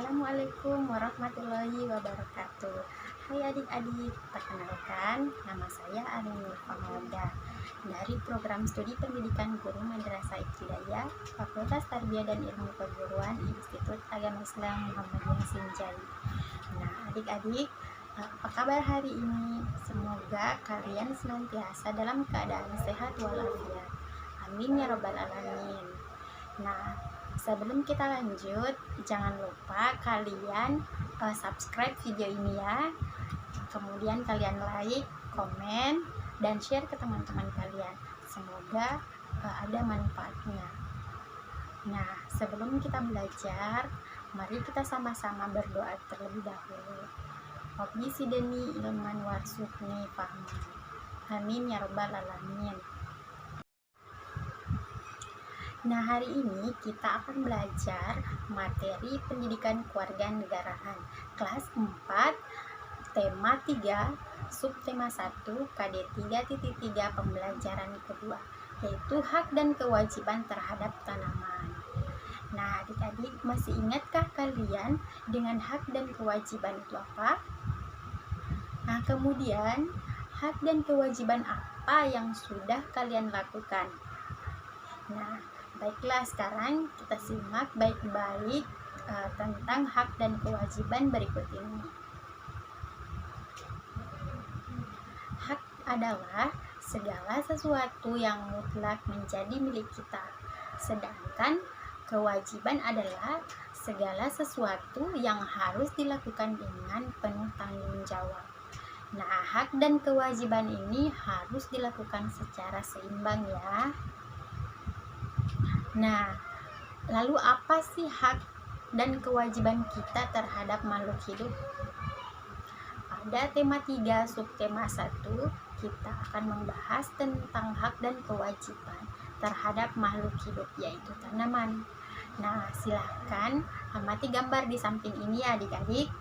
Assalamualaikum warahmatullahi wabarakatuh. Hai adik-adik, perkenalkan nama saya Arinul Famaida dari program studi pendidikan guru Madrasah Ibtidaiyah Fakultas Tarbiyah dan Ilmu Keguruan Institut Agama Islam Muhammadiyah Sinjai. Nah adik-adik, apa kabar hari ini? Semoga kalian senantiasa dalam keadaan sehat walafiat. Amin ya robbal alamin. Nah, sebelum kita lanjut, jangan lupa kalian subscribe video ini ya. Kemudian kalian like, komen, dan share ke teman-teman kalian. Semoga ada manfaatnya. Nah, sebelum kita belajar, mari kita sama-sama berdoa terlebih dahulu. Rabbi sideni ilman warzuqni fahman. Amin ya robbal alamin. Nah, hari ini kita akan belajar materi pendidikan kewarganegaraan kelas 4, tema 3, subtema 1, KD 3.3 pembelajaran kedua, yaitu hak dan kewajiban terhadap tanaman. Nah, adik-adik masih ingatkah kalian dengan hak dan kewajiban itu apa? Nah, kemudian hak dan kewajiban apa yang sudah kalian lakukan? Nah, baiklah, sekarang kita simak baik-baik tentang hak dan kewajiban berikut ini. Hak adalah segala sesuatu yang mutlak menjadi milik kita. Sedangkan kewajiban adalah segala sesuatu yang harus dilakukan dengan penuh tanggung jawab. Nah, hak dan kewajiban ini harus dilakukan secara seimbang ya. Nah, lalu apa sih hak dan kewajiban kita terhadap makhluk hidup? Pada tema 3 subtema 1, kita akan membahas tentang hak dan kewajiban terhadap makhluk hidup, yaitu tanaman. Nah, silahkan amati gambar di samping ini ya adik-adik.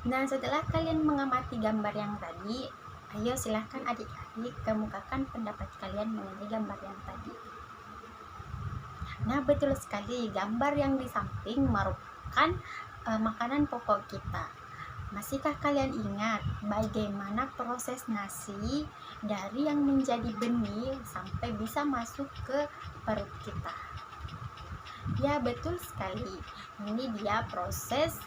Nah, setelah kalian mengamati gambar yang tadi, ayo silahkan adik-adik kemukakan pendapat kalian mengenai gambar yang tadi. Nah, betul sekali, gambar yang di samping merupakan makanan pokok kita. Masihkah kalian ingat bagaimana proses nasi dari yang menjadi benih sampai bisa masuk ke perut kita? Ya, betul sekali. Ini dia proses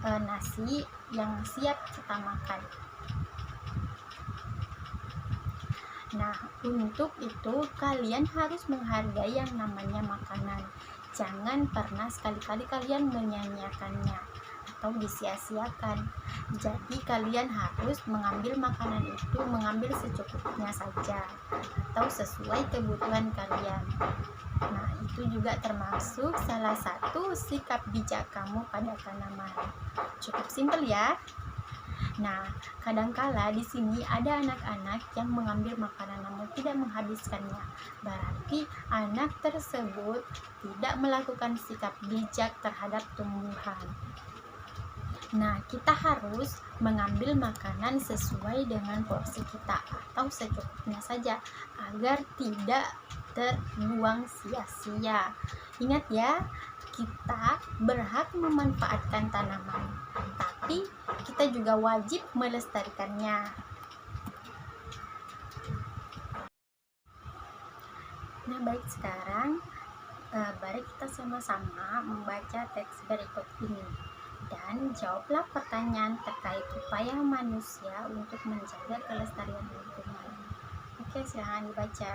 nasi yang siap kita makan. Nah, untuk itu kalian harus menghargai yang namanya makanan. Jangan pernah sekali-kali kalian menyia-nyiakannya atau disia-siakan. Jadi kalian harus mengambil makanan itu, mengambil secukupnya saja atau sesuai kebutuhan kalian. Nah, itu juga termasuk salah satu sikap bijak kamu pada tanaman. Cukup simpel ya. Nah, kadangkala di sini ada anak-anak yang mengambil makanan namun tidak menghabiskannya. Berarti anak tersebut tidak melakukan sikap bijak terhadap tumbuhan. Nah, kita harus mengambil makanan sesuai dengan porsi kita atau secukupnya saja agar tidak terbuang sia-sia. Ingat ya, kita berhak memanfaatkan tanaman, tapi kita juga wajib melestarikannya. Nah, baik, sekarang mari kita sama-sama membaca teks berikut ini dan jawablah pertanyaan terkait upaya manusia untuk menjaga kelestarian lingkungan. Oke, silahkan dibaca.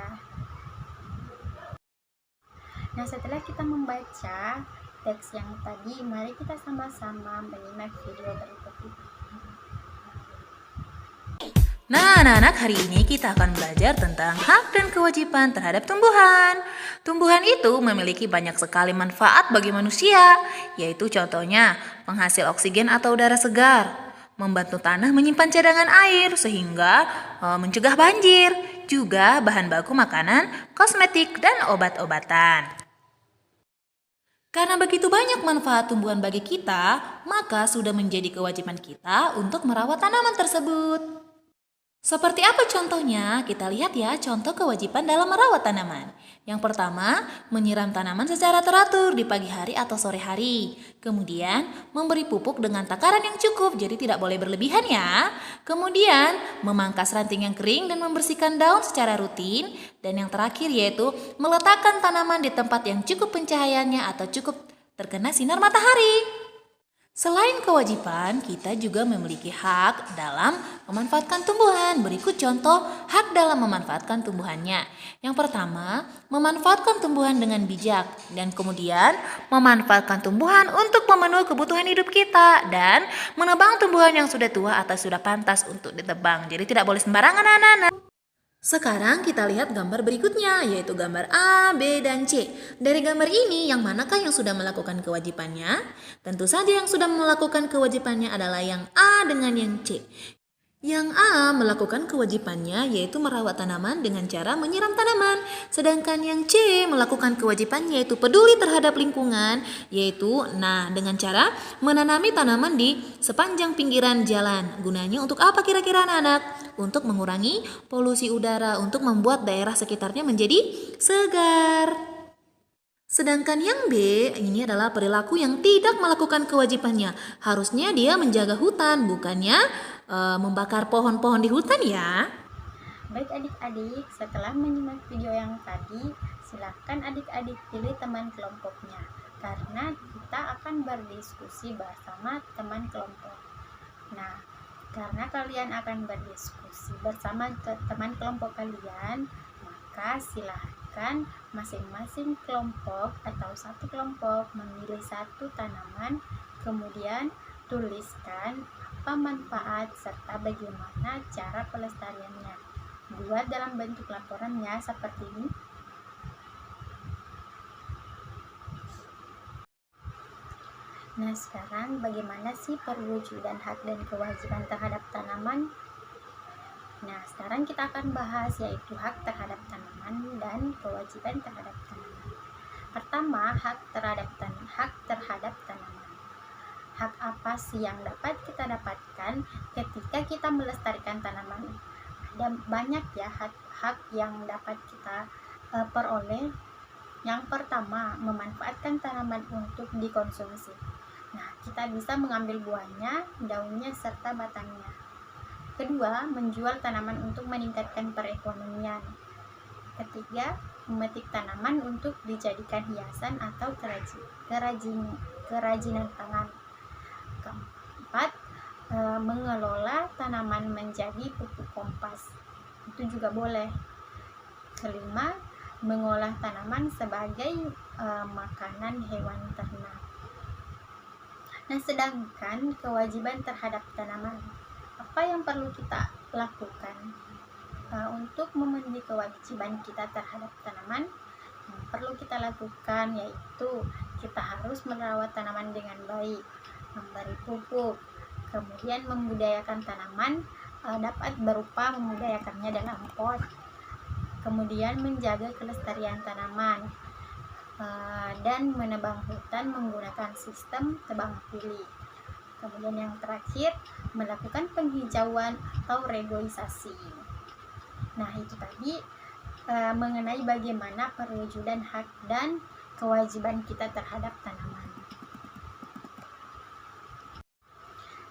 Nah, setelah kita membaca teks yang tadi, mari kita sama-sama menyimak video berikut ini. Nah, anak-anak, hari ini kita akan belajar tentang hak dan kewajiban terhadap tumbuhan. Tumbuhan itu memiliki banyak sekali manfaat bagi manusia, yaitu contohnya penghasil oksigen atau udara segar, membantu tanah menyimpan cadangan air sehingga mencegah banjir, juga bahan baku makanan, kosmetik, dan obat-obatan. Karena begitu banyak manfaat tumbuhan bagi kita, maka sudah menjadi kewajiban kita untuk merawat tanaman tersebut. Seperti apa contohnya? Kita lihat ya contoh kewajiban dalam merawat tanaman. Yang pertama, menyiram tanaman secara teratur di pagi hari atau sore hari. Kemudian, memberi pupuk dengan takaran yang cukup, jadi tidak boleh berlebihan ya. Kemudian, memangkas ranting yang kering dan membersihkan daun secara rutin. Dan yang terakhir yaitu meletakkan tanaman di tempat yang cukup pencahayaannya atau cukup terkena sinar matahari. Selain kewajiban, kita juga memiliki hak dalam memanfaatkan tumbuhan. Berikut contoh hak dalam memanfaatkan tumbuhannya. Yang pertama, memanfaatkan tumbuhan dengan bijak. Dan kemudian, memanfaatkan tumbuhan untuk memenuhi kebutuhan hidup kita. Dan menebang tumbuhan yang sudah tua atau sudah pantas untuk ditebang. Jadi tidak boleh sembarangan anak-anak. Sekarang kita lihat gambar berikutnya, yaitu gambar A, B, dan C. Dari gambar ini, yang manakah yang sudah melakukan kewajibannya? Tentu saja yang sudah melakukan kewajibannya adalah yang A dengan yang C. Yang A melakukan kewajibannya yaitu merawat tanaman dengan cara menyiram tanaman. Sedangkan yang C melakukan kewajibannya yaitu peduli terhadap lingkungan, yaitu dengan cara menanami tanaman di sepanjang pinggiran jalan. Gunanya untuk apa kira-kira anak-anak? Untuk mengurangi polusi udara, untuk membuat daerah sekitarnya menjadi segar. Sedangkan yang B ini adalah perilaku yang tidak melakukan kewajibannya. Harusnya dia menjaga hutan, bukannya membakar pohon-pohon di hutan ya. Baik adik-adik, setelah menyimak video yang tadi, silakan adik-adik pilih teman kelompoknya, karena kita akan berdiskusi bersama teman kelompok. Nah, karena kalian akan berdiskusi bersama teman kelompok kalian, maka silahkan masing-masing kelompok atau satu kelompok memilih satu tanaman, kemudian tuliskan apa manfaat serta bagaimana cara pelestariannya. Buat dalam bentuk laporannya seperti ini. Nah, sekarang bagaimana sih perwujudan hak dan kewajiban terhadap tanaman? Nah, sekarang kita akan bahas yaitu hak terhadap tanaman dan kewajiban terhadap tanaman. Pertama, hak terhadap tanaman. Hak apa sih yang dapat kita dapatkan ketika kita melestarikan tanaman? Ada banyak ya hak yang dapat kita peroleh. Yang pertama, memanfaatkan tanaman untuk dikonsumsi. Nah, kita bisa mengambil buahnya, daunnya, serta batangnya. Kedua, menjual tanaman untuk meningkatkan perekonomian. Ketiga, memetik tanaman untuk dijadikan hiasan atau kerajinan tangan. Keempat, mengelola tanaman menjadi pupuk kompas. Itu juga boleh. Kelima, mengolah tanaman sebagai makanan hewan ternak. Nah, sedangkan kewajiban terhadap tanaman, apa yang perlu kita lakukan untuk memenuhi kewajiban kita terhadap tanaman? Yang perlu kita lakukan yaitu kita harus merawat tanaman dengan baik, memberi pupuk, kemudian membudidayakan tanaman dapat berupa membudidayakannya dalam pot, kemudian menjaga kelestarian tanaman, dan menebang hutan menggunakan sistem tebang pilih. Kemudian yang terakhir, melakukan penghijauan atau reboisasi. Nah, itu tadi mengenai bagaimana perwujudan hak dan kewajiban kita terhadap tanaman.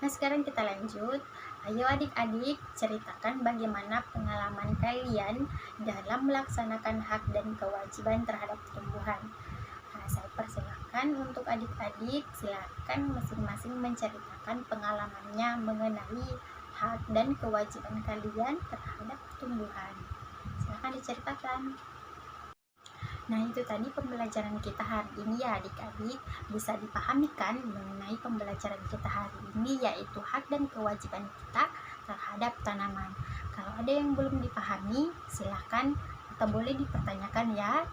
Nah, sekarang kita lanjut. Ayo adik-adik, ceritakan bagaimana pengalaman kalian dalam melaksanakan hak dan kewajiban terhadap tumbuhan. Nah, saya persilakan untuk adik-adik, silakan masing-masing menceritakan pengalamannya mengenai hak dan kewajiban kalian terhadap tumbuhan. Silakan diceritakan. Nah, itu tadi pembelajaran kita hari ini ya adik-adik. Bisa dipahami kan mengenai pembelajaran kita hari ini, yaitu hak dan kewajiban kita terhadap tanaman. Kalau ada yang belum dipahami, silahkan atau boleh dipertanyakan ya.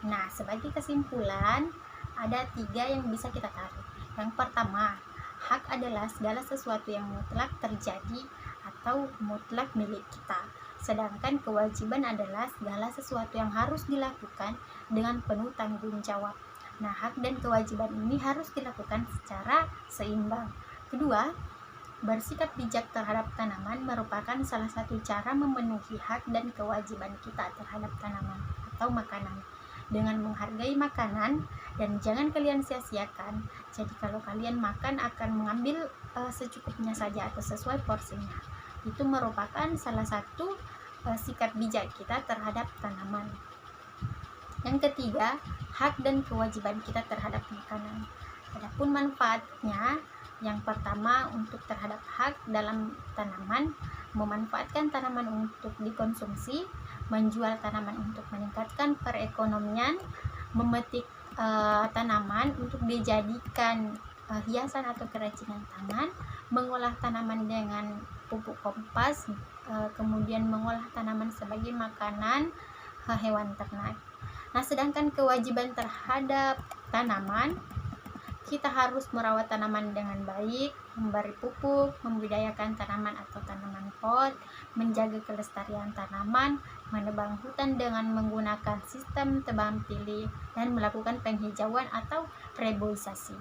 Nah, sebagai kesimpulan, ada 3 yang bisa kita tarik. Yang pertama, hak adalah segala sesuatu yang mutlak terjadi atau mutlak milik kita. Sedangkan kewajiban adalah segala sesuatu yang harus dilakukan dengan penuh tanggung jawab. Nah, hak dan kewajiban ini harus dilakukan secara seimbang. Kedua, Bersikap bijak terhadap tanaman merupakan salah satu cara memenuhi hak dan kewajiban kita terhadap tanaman atau makanan. Dengan menghargai makanan dan jangan kalian sia-siakan. Jadi kalau kalian makan akan mengambil secukupnya saja atau sesuai porsinya. Itu merupakan salah satu sikap bijak kita terhadap tanaman. Yang ketiga, hak dan kewajiban kita terhadap makanan. Adapun manfaatnya, yang pertama untuk terhadap hak dalam tanaman, memanfaatkan tanaman untuk dikonsumsi, menjual tanaman untuk meningkatkan perekonomian, memetik tanaman untuk dijadikan hiasan atau kerajinan tangan, mengolah tanaman dengan pupuk kompas, kemudian mengolah tanaman sebagai makanan hewan ternak. Nah, sedangkan kewajiban terhadap tanaman, kita harus merawat tanaman dengan baik, memberi pupuk, membudidayakan tanaman atau tanaman pot, menjaga kelestarian tanaman, menebang hutan dengan menggunakan sistem tebang pilih, dan melakukan penghijauan atau reboisasi.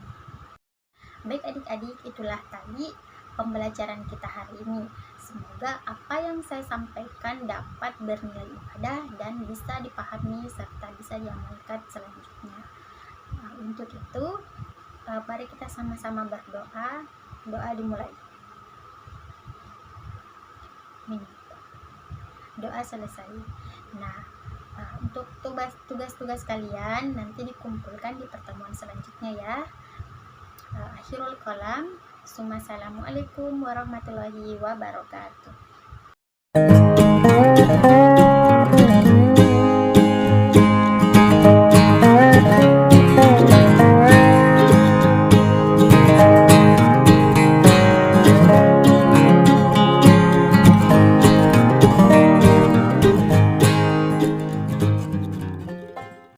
Baik adik-adik, itulah tadi pembelajaran kita hari ini. Semoga apa yang saya sampaikan dapat bernilai ibadah dan bisa dipahami serta bisa diamalkan selanjutnya. Nah, untuk itu, mari kita sama-sama berdoa. Doa dimulai. Doa selesai. Nah, untuk tugas-tugas kalian nanti dikumpulkan di pertemuan selanjutnya ya. Akhirul kalam. Assalamualaikum warahmatullahi wabarakatuh.